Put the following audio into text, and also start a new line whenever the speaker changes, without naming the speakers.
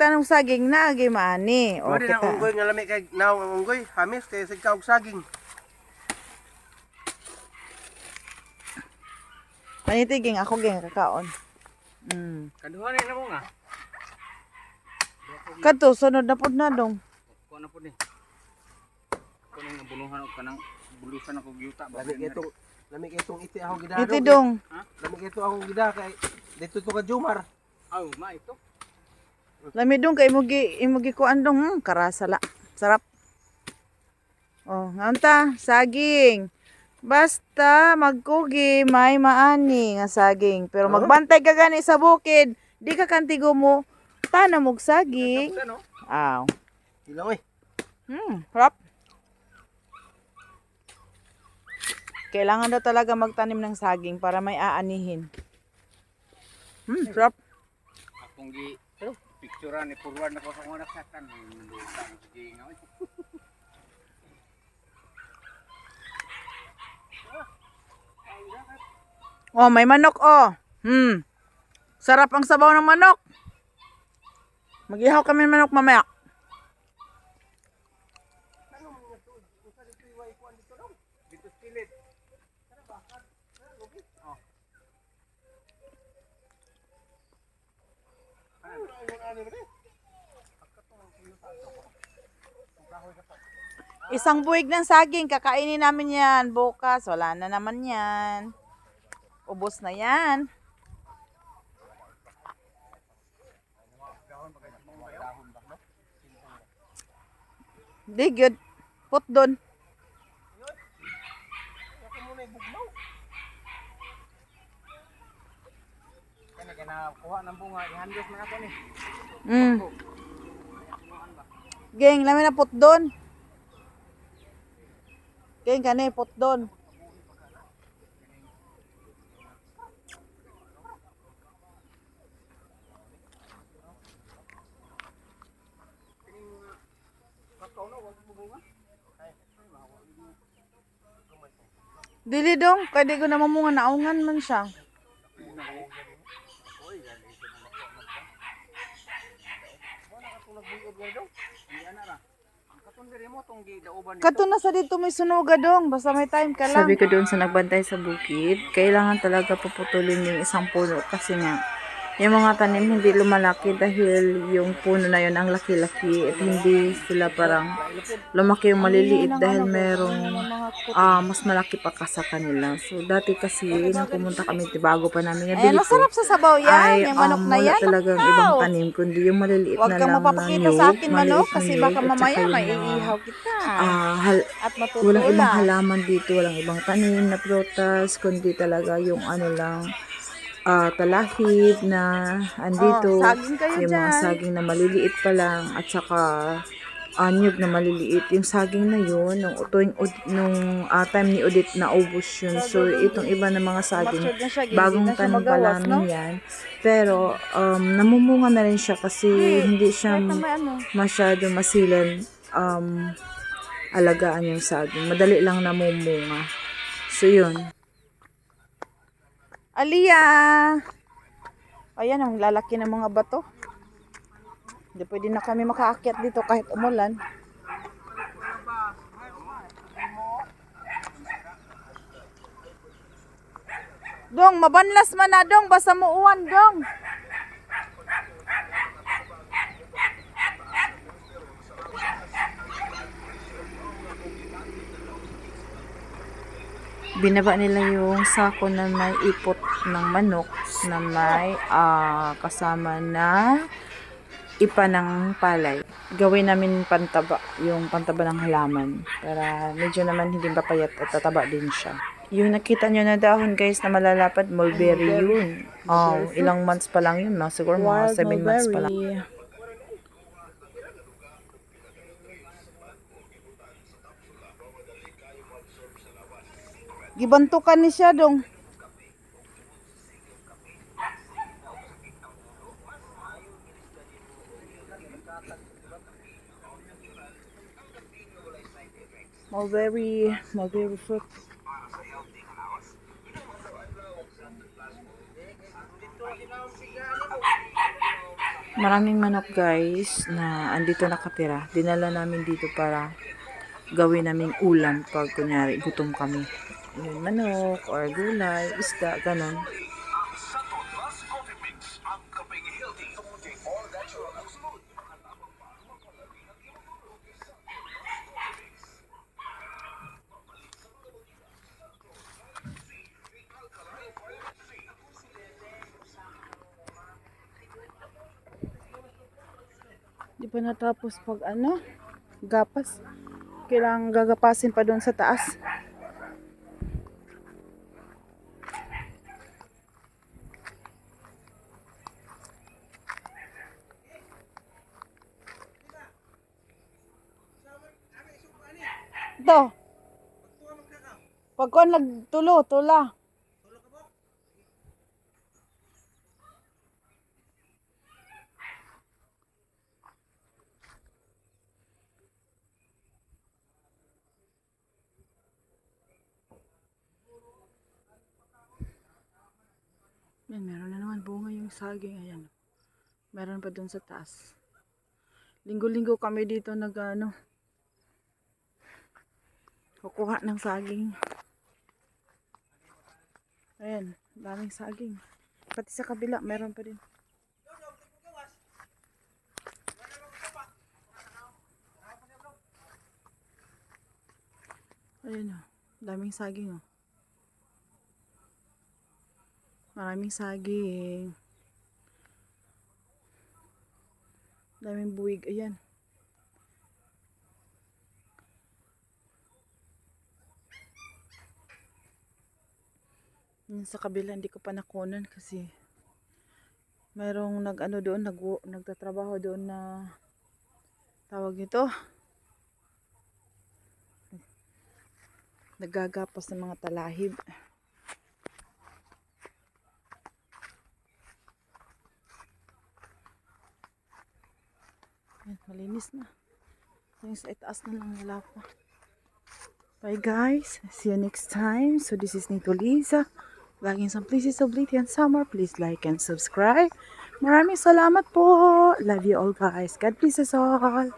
kita ng saging na agi maani. O
Pwede na
kita.
unggoy nga lami kay naw ang unggoy, hamis kay sigka og saging.
Panitiging ako ging kakaon.
Kaduhan na mo nga.
Kadto sunod na pud na dong.
Kuha na po ni. Kuning nabuluhan og kanang bulusan ako yuta.
Lami kay itong iti ako gidado.
Iti dong.
Lami kay ito akong gida kay dito to ka Jumar.
Aw, ma ito.
Lami dong kay imugi kuan dong. Karasala. Sarap. Oh, nganta saging. Basta magkugi may maani nga saging. Pero magbantay ka gani sa bukid. Di ka kantigo mo. Tanam og saging.
Ano?
Aw.
Ilaw eh.
Sarap. Kailangan daw talaga magtanim ng saging para may aanihin. Sarap.
Akong gi picturean ni forward na ko sa mga saktan. Lutang sige nga.
Oh, may manok oh. Sarap ang sabaw ng manok. Mag-ihaw kami ng manok mamaya.
Dito pilit.
Isang buwig ng saging, kakainin namin yan bukas. Wala na naman yan. Ubos na yan. Di good. Put doon.
Kani kana kuha ng bunga, ihandos man ako ni.
Geng, lamin na put doon. Geng, kani put doon. Dili dong, kaya di ko na mamunga, naungan man siya. Kato na sa dito may sunuga dong, basta may time ka lang. Sabi ko doon sa nagbantay sa bukid, kailangan talaga puputulin yung isang puno kasi nga yung mga tanim hindi lumalaki dahil yung puno na yun ang laki-laki at hindi sila parang lumaki yung maliliit dahil merong mas malaki pa ka sa kanila. So dati kasi nung pumunta kami bago pa namin nabili ko, masarap sa sabaw yan, yung manok na yan.
wala talagang ibang tanim kundi yung maliliit
Huwag
na
kang
lang na
mapapakita
niyog,
sa akin manok kasi
niyog,
baka
at saka
mamaya
yung
may
mga,
iihaw kita. At
walang ibang
matutula.
halaman dito, walang ibang tanim na prutas, kundi talaga yung ano lang, talahib na andito,
saging kayo
yung mga
dyan.
saging na maliliit pa lang, at saka anyog na maliliit. Yung saging na yun, nung time ni Odette na ubos yun. So, itong iba na mga saging, bagong tanim pa namin yan. Pero, namumunga na rin siya kasi hindi siya masyado masilan alagaan yung saging. Madali lang namumunga. So, yun.
Aliyah! Ayan, ang lalaki ng mga bato. Hindi pwede na kami makaakyat dito kahit umulan. Dong, mabanlas man na dong, basta muuwan dong. Binaba nila yung sako na may ipot ng manok na may kasama na ipa ng palay. Gawin namin pantaba, yung pantaba ng halaman para medyo naman hindi papayat at tataba din siya. Yung nakita nyo na dahon guys na malalapad, mulberry yun. Ilang months pa lang yun, siguro mga 7 months pa lang. Gibantukan ni siya dong. Mulberry fruit.
Maraming manok guys na andito nakatira. Dinala namin dito para gawin naming ulam pag kunyari gutom kami. Yun, manok or gulay, isda, ganon. Di pa natapos pag ano, gapas. Kailangan gagapasin pa doon sa taas. Ito. Pag kuan nagtulo, tula. Yan, meron na naman bunga yung saging. Ayan. Meron pa dun sa taas. Linggo-linggo kami dito nag kukuha ng saging. Ayan, daming saging. Pati sa kabila, meron pa din. Ayan o, daming saging o. Maraming saging. Daming buwig, ayan. Yan sa kabila, hindi ko pa nakunan kasi mayroong doon, nagtatrabaho doon na tawag nito. Naggagapas ng mga talahib. Yan, malinis na. Yung sa itaas na lang wala pa. Bye guys. See you next time. So this is Nito Liza. Laging some places of beauty and summer. Please like and subscribe. Maraming salamat po. Love you all guys. God bless us all.